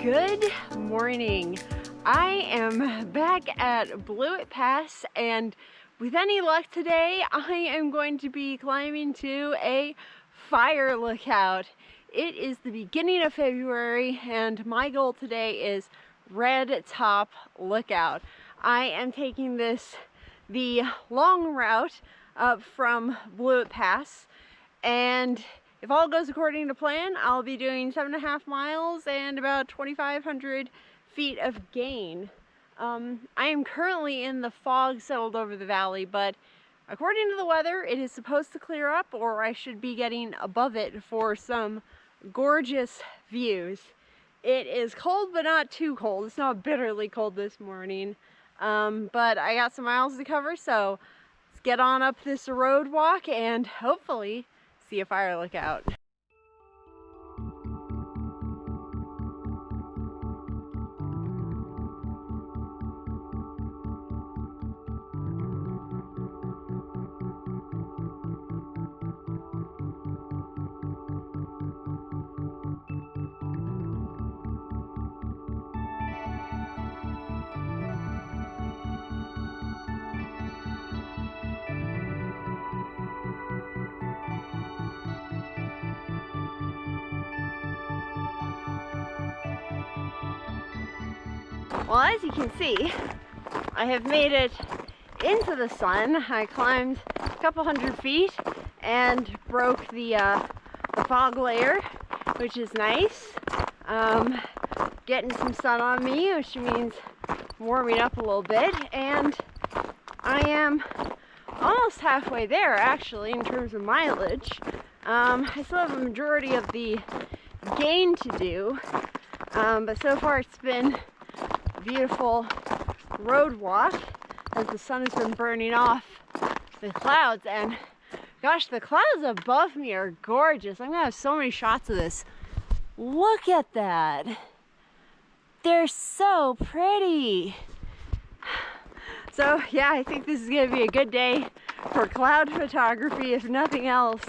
Good morning. I am back at Blewett Pass, and with any luck today, I am going to be climbing to a fire lookout. It is the beginning of February, and my goal today is Red Top Lookout. I am taking the long route up from Blewett Pass, and if all goes according to plan, I'll be doing 7.5 miles and about 2,500 feet of gain. I am currently in the fog settled over the valley, but according to the weather, it is supposed to clear up, or I should be getting above it for some gorgeous views. It is cold, but not too cold. It's not bitterly cold this morning, but I got some miles to cover, so let's get on up this road walk and hopefully see a fire lookout. Well, as you can see, I have made it into the sun. I climbed a couple hundred feet and broke the fog layer, which is nice. Getting some sun on me, which means warming up a little bit, and I am almost halfway there actually in terms of mileage. I still have a majority of the gain to do, but so far it's been beautiful road walk as the sun has been burning off the clouds, and gosh, the clouds above me are gorgeous. I'm gonna have so many shots of this. Look at that. They're so pretty. So yeah, I think this is gonna be a good day for cloud photography, if nothing else.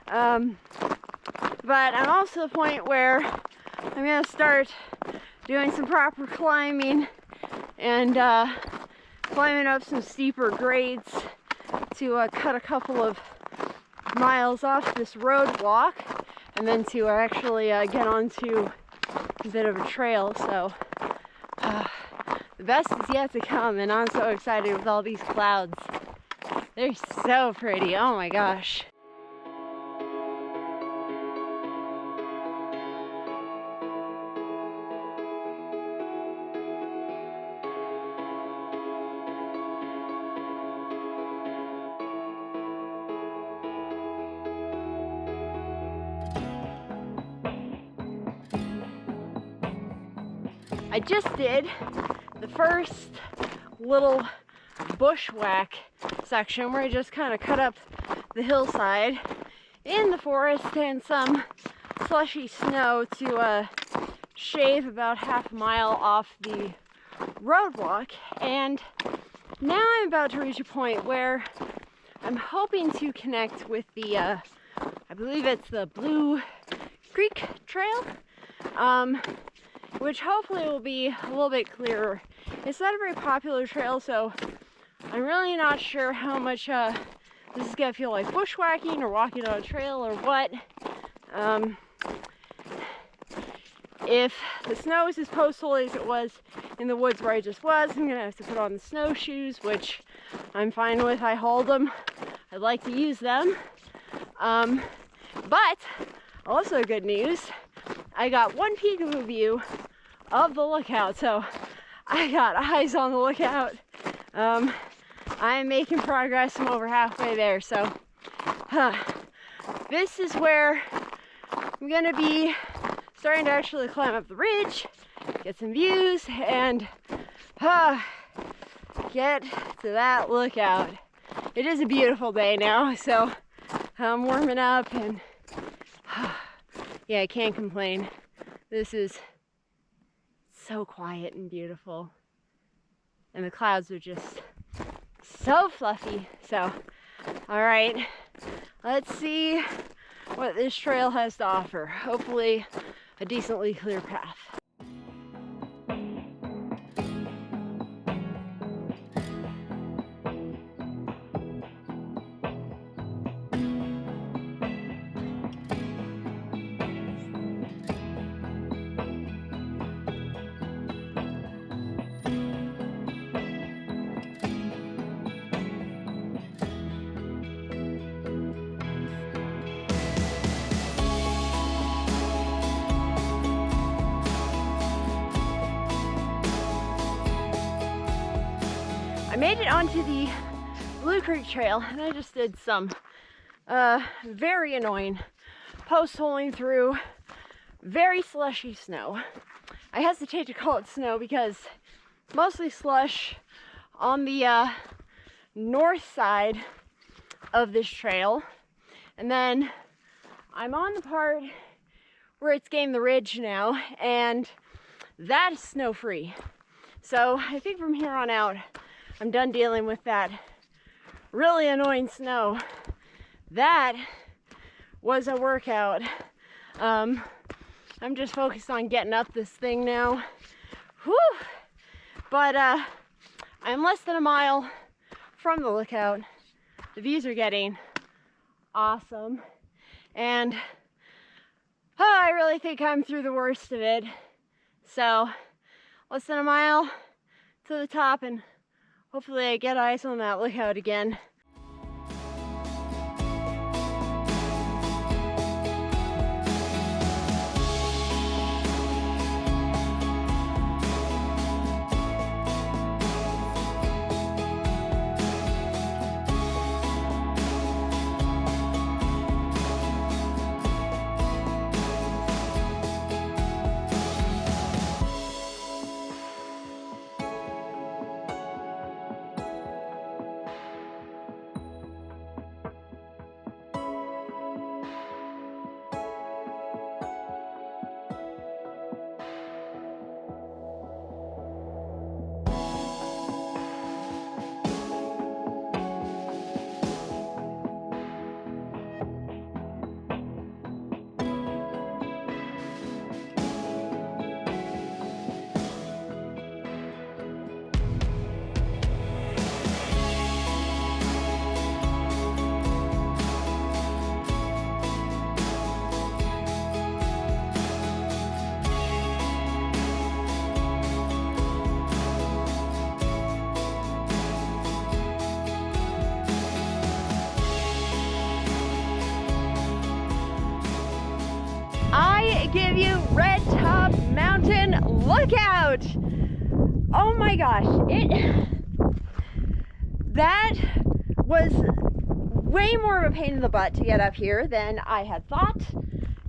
But I'm also at the point where I'm gonna start doing some proper climbing and climbing up some steeper grades to cut a couple of miles off this road walk, and then to actually get onto a bit of a trail. So the best is yet to come, and I'm so excited with all these clouds. They're so pretty. Oh my gosh. I just did the first little bushwhack section where I just kind of cut up the hillside in the forest and some slushy snow to shave about half a mile off the road walk. And now I'm about to reach a point where I'm hoping to connect with the, I believe it's the Blue Creek Trail, which hopefully will be a little bit clearer. It's not a very popular trail, so I'm really not sure how much this is gonna feel like bushwhacking or walking on a trail or what. If the snow is as postal as it was in the woods where I just was, I'm gonna have to put on the snowshoes, which I'm fine with. I hauled them. I'd like to use them. But also good news, I got one peekaboo view of the lookout, so I got eyes on the lookout. I'm making progress. I'm over halfway there, so this is where I'm gonna be starting to actually climb up the ridge, get some views, and get to that lookout. It is a beautiful day now, so I'm warming up, and yeah, I can't complain. This is so quiet and beautiful, and the clouds are just so fluffy. So all right, let's see what this trail has to offer. Hopefully a decently clear path. made it onto the Blue Creek Trail, and I just did some very annoying post-holing through very slushy snow. I hesitate to call it snow because mostly slush on the north side of this trail, and then I'm on the part where it's gained the ridge now, and that is snow free. So I think from here on out I'm done dealing with that really annoying snow. That was a workout. I'm just focused on getting up this thing now. Whew! But I'm less than a mile from the lookout. The views are getting awesome, and I really think I'm through the worst of it. So less than a mile to the top, and hopefully I get eyes on that lookout again. I give you Red Top Mountain Lookout. Oh my gosh, that was way more of a pain in the butt to get up here than I had thought,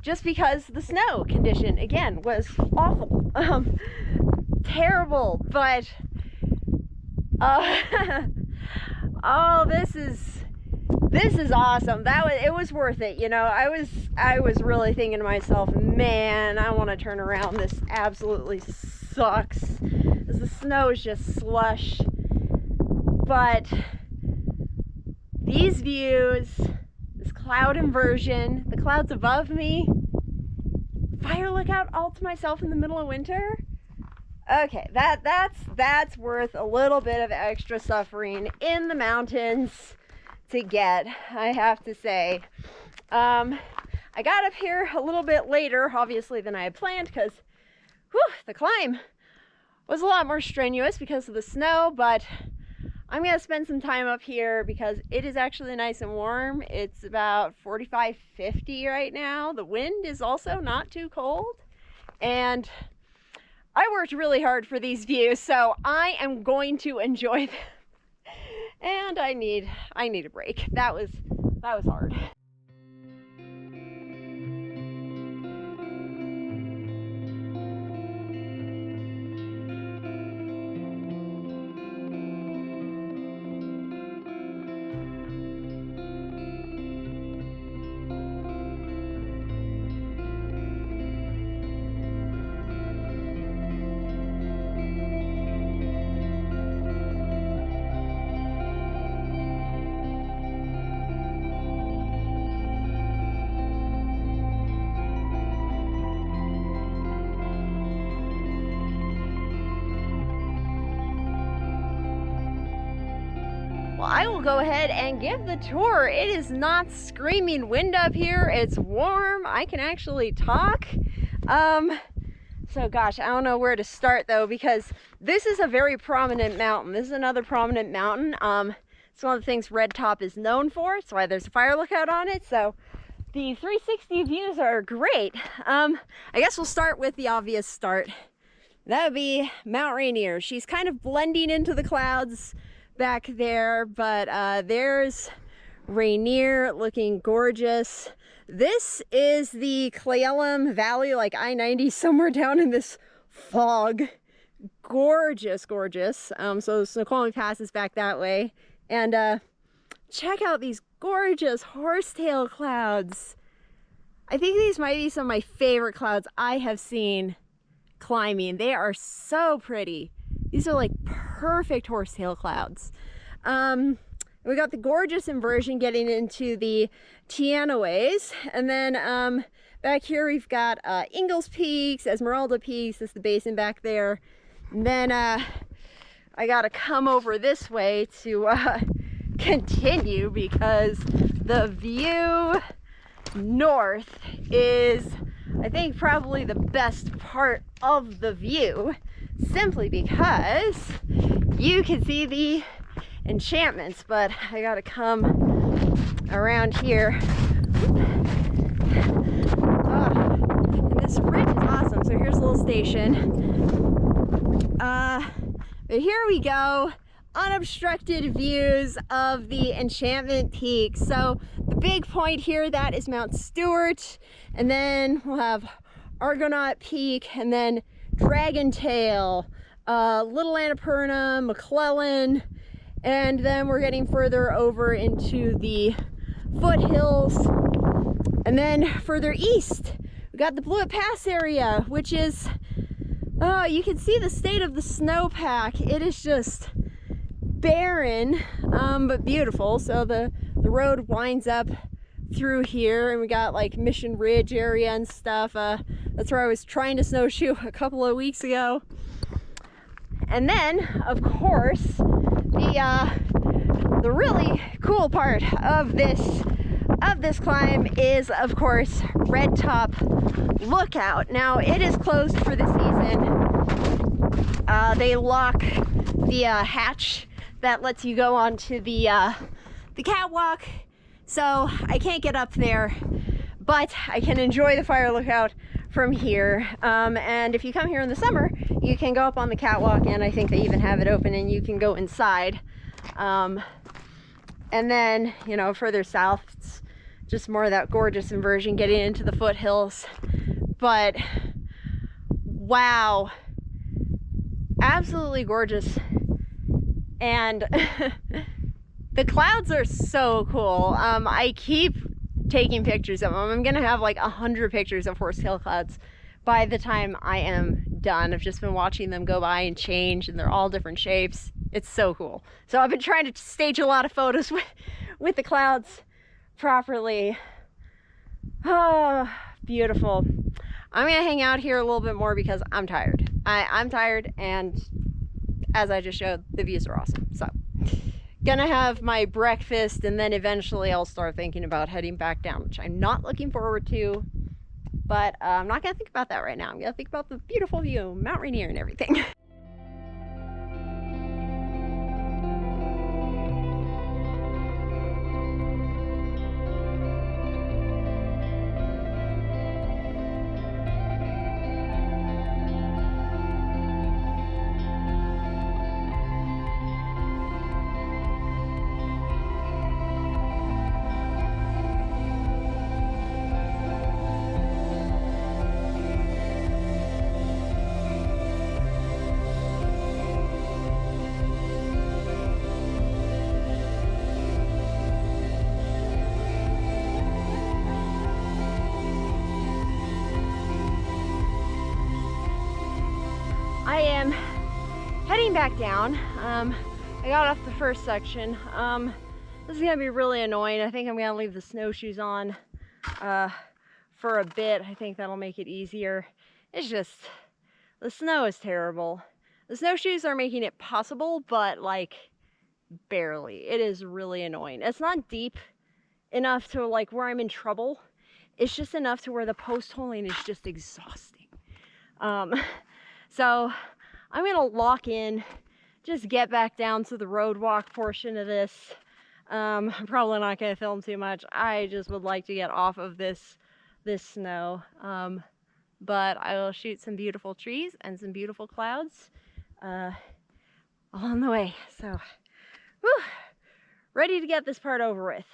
just because the snow condition again was awful. Terrible, but oh, this is awesome. It was worth it, you know. I was really thinking to myself, man, I want to turn around. This absolutely sucks. The snow is just slush. But these views, this cloud inversion, the clouds above me, fire lookout all to myself in the middle of winter. Okay, that's worth a little bit of extra suffering in the mountains to get, I have to say. I got up here a little bit later, obviously, than I had planned, because the climb was a lot more strenuous because of the snow, but I'm going to spend some time up here because it is actually nice and warm. It's about 45, 50 right now. The wind is also not too cold, and I worked really hard for these views, so I am going to enjoy them. And I need a break. That was hard. Well, I will go ahead and give the tour. It is not screaming wind up here. It's warm. I can actually talk. So gosh, I don't know where to start though, because this is a very prominent mountain. This is another prominent mountain. It's one of the things Red Top is known for. It's why there's a fire lookout on it. So the 360 views are great. I guess we'll start with the obvious start. That would be Mount Rainier. She's kind of blending into the clouds back there, but there's Rainier looking gorgeous. This is the Helium Valley, like I-90, somewhere down in this fog. Gorgeous, gorgeous. So Snoqualmie Pass is back that way. And check out these gorgeous horsetail clouds. I think these might be some of my favorite clouds I have seen climbing. They are so pretty. These are like perfect horsetail clouds. We got the gorgeous inversion getting into the Teanaways, and then back here we've got Ingalls Peaks, Esmeralda Peaks. That's the basin back there. And then I gotta come over this way to continue, because the view north is, I think, probably the best part of the view, simply because you can see the enchantments. But I gotta come around here. And this ridge is awesome. So here's a little station. But here we go. Unobstructed views of the Enchantment Peak. So the big point here, that is Mount Stewart, and then we'll have Argonaut Peak, and then Dragon Tail, Little Annapurna, McClellan, and then we're getting further over into the foothills. And then further east we got the Blewett Pass area, which is, you can see the state of the snowpack. It is just barren, but beautiful. So the road winds up through here, and we got like Mission Ridge area and stuff. That's where I was trying to snowshoe a couple of weeks ago. And then, of course, the really cool part of this climb is, of course, Red Top Lookout. Now it is closed for the season. They lock the hatch that lets you go onto the catwalk, so I can't get up there, but I can enjoy the fire lookout from here. And if you come here in the summer, you can go up on the catwalk, and I think they even have it open and you can go inside. And then, you know, further south, it's just more of that gorgeous inversion getting into the foothills. But wow, absolutely gorgeous. And the clouds are so cool. I keep taking pictures of them. I'm gonna have like 100 pictures of horsetail clouds by the time I am done. I've just been watching them go by and change, and they're all different shapes. It's so cool. So I've been trying to stage a lot of photos with the clouds properly. Oh, beautiful. I'm gonna hang out here a little bit more because I'm tired. I'm tired, and as I just showed, the views are awesome. So gonna have my breakfast, and then eventually I'll start thinking about heading back down, which I'm not looking forward to, but I'm not gonna think about that right now. I'm gonna think about the beautiful view, Mount Rainier and everything. I am heading back down. I got off the first section. This is gonna be really annoying. I think I'm gonna leave the snowshoes on for a bit. I think that'll make it easier. It's just, the snow is terrible. The snowshoes are making it possible, but like barely. It is really annoying. It's not deep enough to like where I'm in trouble. It's just enough to where the post holing is just exhausting. So I'm gonna lock in, just get back down to the road walk portion of this. I'm probably not gonna film too much. I just would like to get off of this snow. But I will shoot some beautiful trees and some beautiful clouds along the way. So Whew, ready to get this part over with.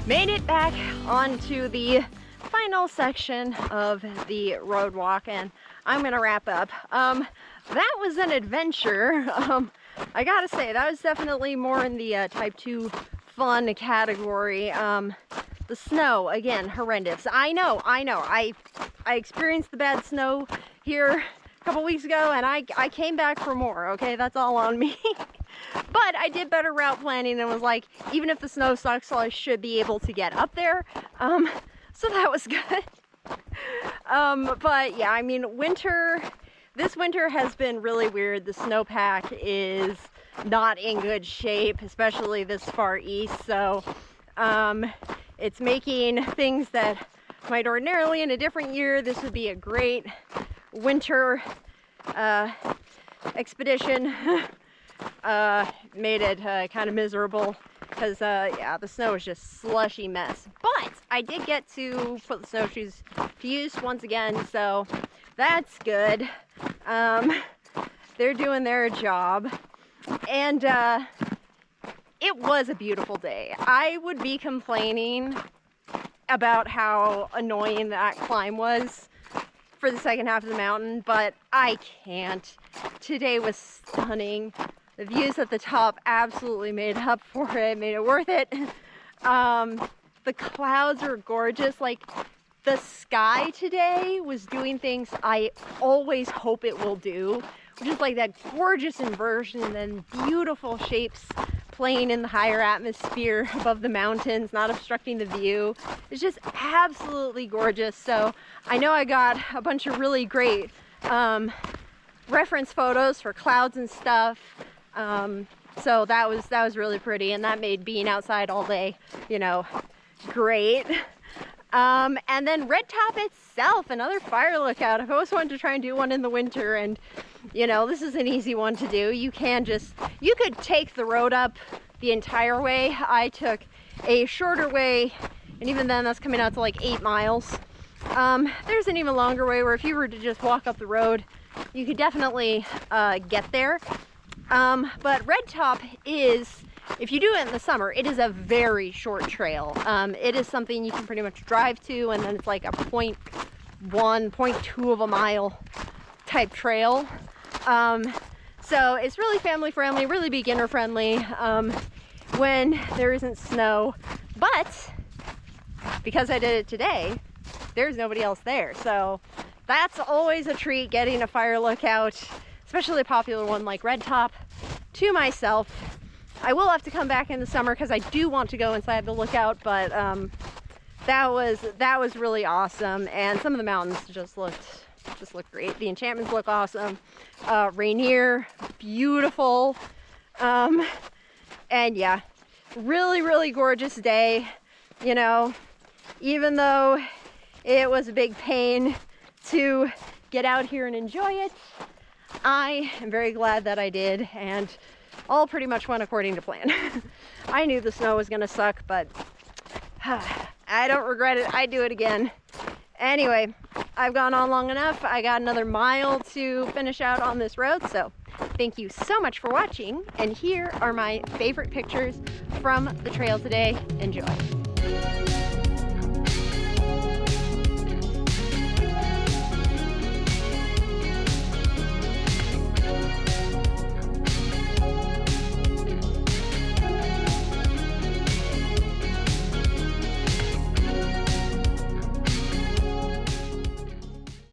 Made it back onto the final section of the road walk, and I'm gonna wrap up. That was an adventure. I gotta say, that was definitely more in the type 2 fun category. The snow, again, horrendous. I know. I experienced the bad snow here a couple weeks ago, and I came back for more, okay? That's all on me. But I did better route planning and was like, even if the snow sucks, I should be able to get up there. So that was good. But yeah, I mean, this winter has been really weird. The snowpack is not in good shape, especially this far east. So it's making things that might ordinarily in a different year, this would be a great winter expedition. Made it kind of miserable because yeah, the snow is just slushy mess. But I did get to put the snowshoes to use once again, so that's good. They're doing their job, and it was a beautiful day. I would be complaining about how annoying that climb was for the second half of the mountain, but I can't. Today was stunning. The views at the top absolutely made up for it, made it worth it. The clouds are gorgeous. Like, the sky today was doing things I always hope it will do, which is like that gorgeous inversion and beautiful shapes playing in the higher atmosphere above the mountains, not obstructing the view. It's just absolutely gorgeous. So I know I got a bunch of really great reference photos for clouds and stuff. So that was really pretty, and that made being outside all day, you know, great. And then Red Top itself, another fire lookout. I've always wanted to try and do one in the winter, and you know, this is an easy one to do. You could take the road up the entire way. I took a shorter way, and even then that's coming out to like 8 miles. There's an even longer way where if you were to just walk up the road, you could definitely get there. But Red Top is, if you do it in the summer, it is a very short trail. It is something you can pretty much drive to, and then it's like a 0.1, 0.2 of a mile type trail. So it's really family friendly, really beginner friendly when there isn't snow. But because I did it today, there's nobody else there. So that's always a treat, getting a fire lookout, especially a popular one like Red Top, to myself. I will have to come back in the summer because I do want to go inside the lookout, but that was really awesome, and some of the mountains just looked great. The enchantments look awesome. Rainier, beautiful, and yeah, really gorgeous day. You know, even though it was a big pain to get out here and enjoy it, I am very glad that I did, and all pretty much went according to plan. I knew the snow was gonna suck, but I don't regret it. I'd do it again. Anyway, I've gone on long enough. I got another mile to finish out on this road, so thank you so much for watching, and here are my favorite pictures from the trail today. Enjoy.